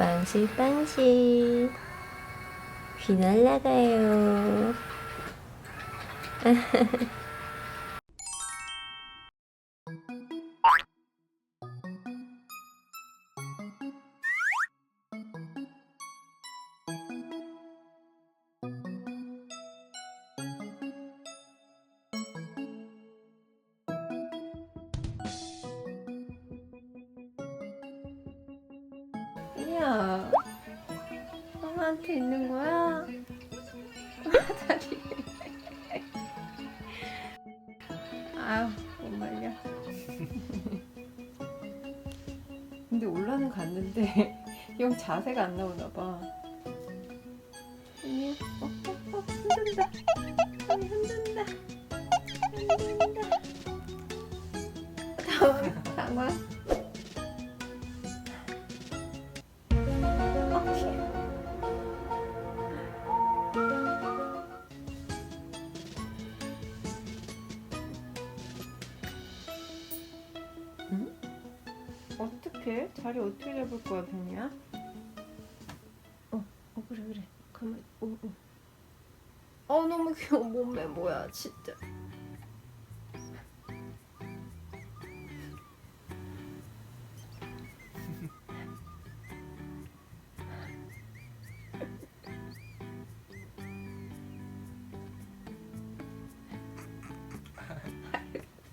빵실빵실 귀 날라가요. 야, 엄마한테 있는 거야? 다리. 아유, 못 말려. 근데 올라는 갔는데 형 자세가 안 나오나 봐. 아니, 흔든다. 아니, 흔든다. 흔든다. 상황. 응? 어떻게? 자리 어떻게 잡을 거야, 병이야? 그래 그래. 가만. 너무 귀여워. 몸매 뭐야, 진짜.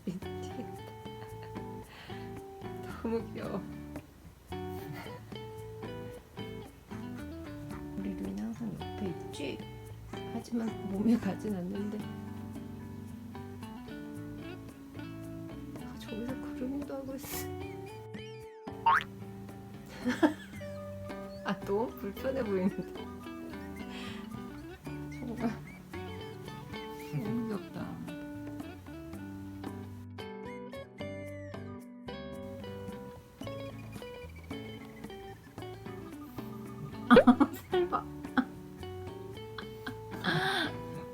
미치겠다. 너무 귀여워. 우리 루인 항상 옆에 있지? 하지만 몸에 가진 않는데. 저기서 그루밍도 하고 있어. 너무 불편해 보이는데. 저거가 너무 귀엽다. 살 봐.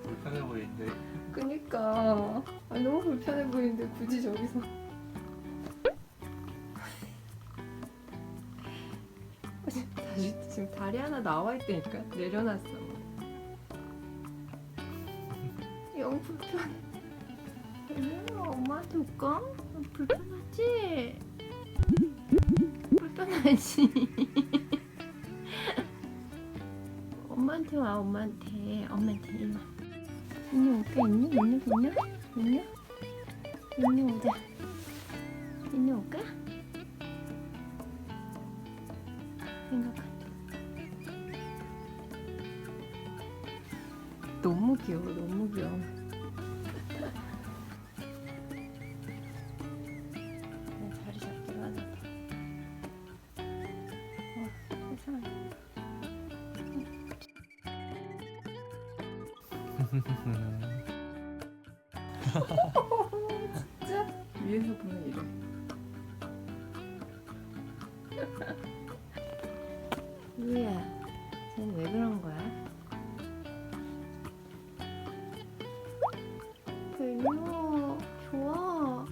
불편해 보이는데. 그니까 너무 불편해 보이는데 굳이 저기서. 다시 지금 다리 하나 나와 있다니까. 내려놨어. 영 불편해. 엄마한테 올까? 불편하지? 불편하지? 엄마한테 와. 엄마한테 일로 와. 민니 올까? 민니 오자. 민니 올까? 생각한다. 너무 귀여워. 자리 잡기로 하나 봐. 세상에. 진짜? 위에서 보면 이래. 루이야, 쟤는 왜 그런 거야? 별로 좋아.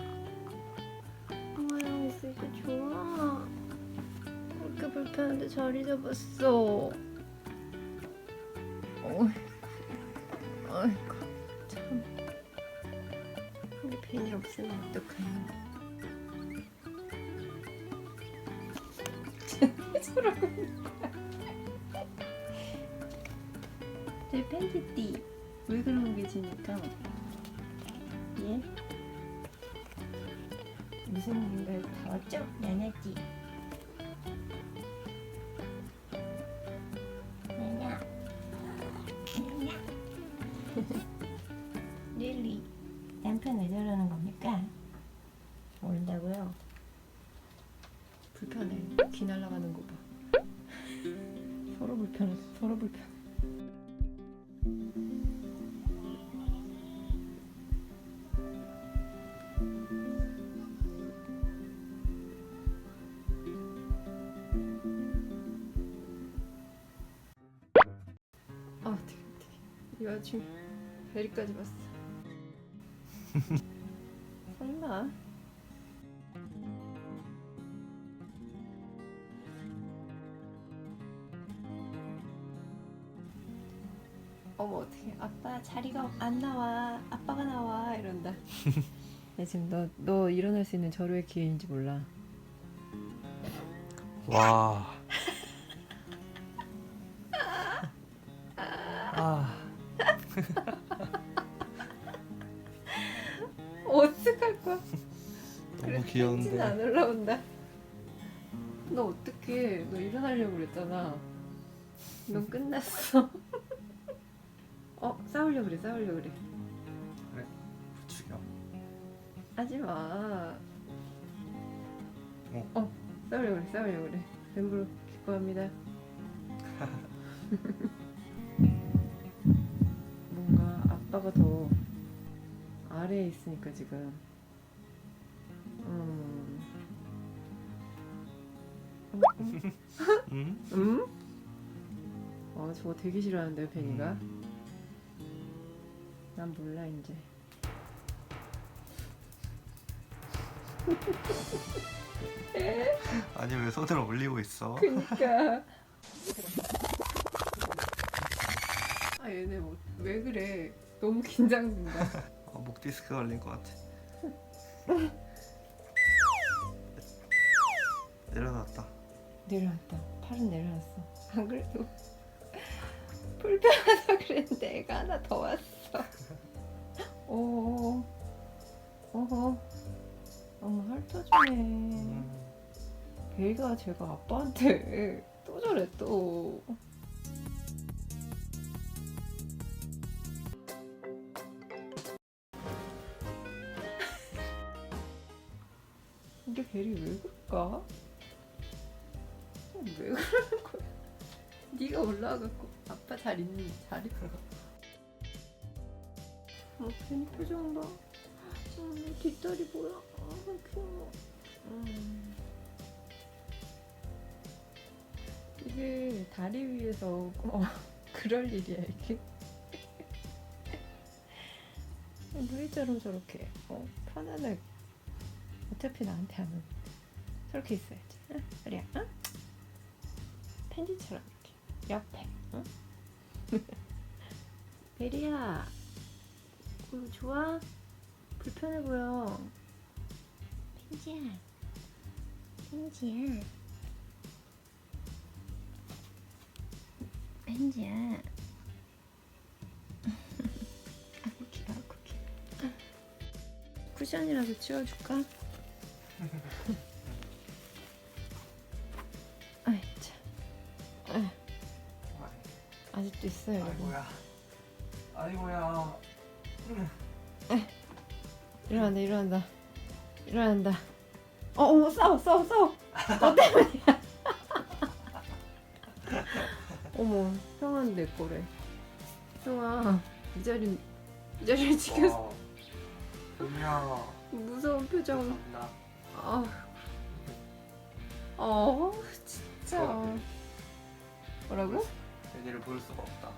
엄마랑 있으니까 좋아. 이렇게 불편한데 자리 잡았어. 아이고 참. 우리 팬이 없으면 어떡해. 저러고 있는 거야. 제 팬티띠 왜 그러고 계십니까? 예? 무슨 일인가요? 다 왔죠? 야냐띠. 야냐. 릴리. 남편 왜 저러는 겁니까? 모른다고요? 불편해. 귀 날아가는 거 봐. 서로 불편해. 어떻게. 이 와중에 베리까지 봤어. 설마. 어머 어떡해. 아빠 자리가 안 나와. 아빠가 나와 이런다. 야, 지금 너 일어날 수 있는 절호의 기회인지 몰라. 와. 아. 어떡할 거야? 너무 그래도 귀여운데. 펜지는 안 올라온다. 너 어떡해. 너 일어나려고 그랬잖아. 넌 끝났어. 싸우려고 그래. 부추겨. 하지마. 싸우려고 그래. 뱀브로 기뻐합니다. 뭔가 아빠가 더 아래에 있으니까 지금 응? 저거 되게 싫어하는데요, 벤이가. 난 몰라 이제. 아니 왜 손을 올리고 있어? 그니까. 얘네 왜 그래? 너무 긴장된다. 목 디스크 걸린 것 같아. 내려놨다. 내려왔다. 팔은 내려왔어. 안 그래도 불편하다 그랬는데 애가 하나 더 왔어. 어허. 핥아주네. 걔가 제가 아빠한테 또 저래 또. 근데 벨이 왜 그럴까? 왜 그러는 거야? 네가 올라와갖고 아빠 잘 있는 잘 있어. 벤이 표정 봐. 뒷다리 뭐야? 귀여워. 이게 다리 위에서 그럴 일이야 이게. 루이처럼 저렇게 편안하게. 어차피 나한테 하면 저렇게 있어야지. 응? 그래야 응? 펜지처럼 이렇게 옆에. 응? 베리야, 좋아? 불편해 보여. 펜지야. 아구 귀여워. 쿠션이라도 치워줄까? 아이 참. 아직도 있어요 여러분. 아이고야. 일어난다. 싸워. 너 때문이야. 어머, 형은 내 거래. 형아, 이 자리를 지켰어. 뱀이야. 무서운 표정. 감사합니다. 진짜. 뭐라고? 얘네를 볼 수가 없다.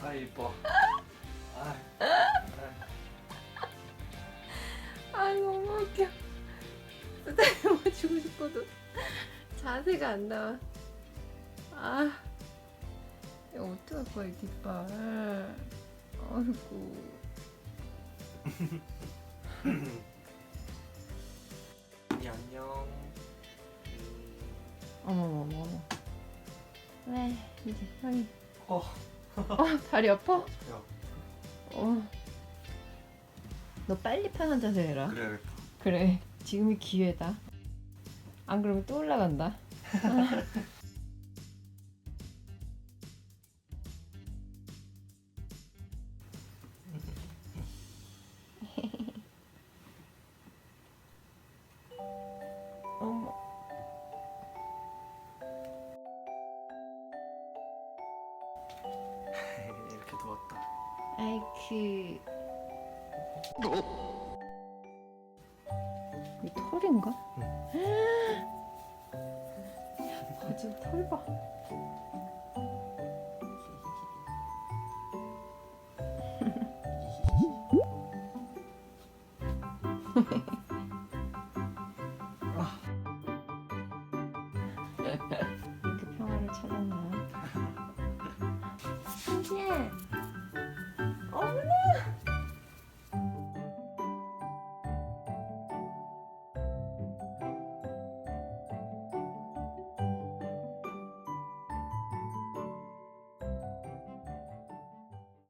아 이뻐. 너무 웃겨. 쓰다듬어 주고 싶어도 자세가 안 나와. 이거 어떡할 거야, 이 뒷발. 아이고. 안녕. 어머. 왜 이제 형이 어. 다리 아파? 야, 너 빨리 편한 자세 해라. 그래야겠다. 그래, 지금이 기회다. 안 그러면 또 올라간다. 어머. 이렇게 누웠다. 아이 이 털인가? 지금 털 봐. 이렇게 평화를 찾았나?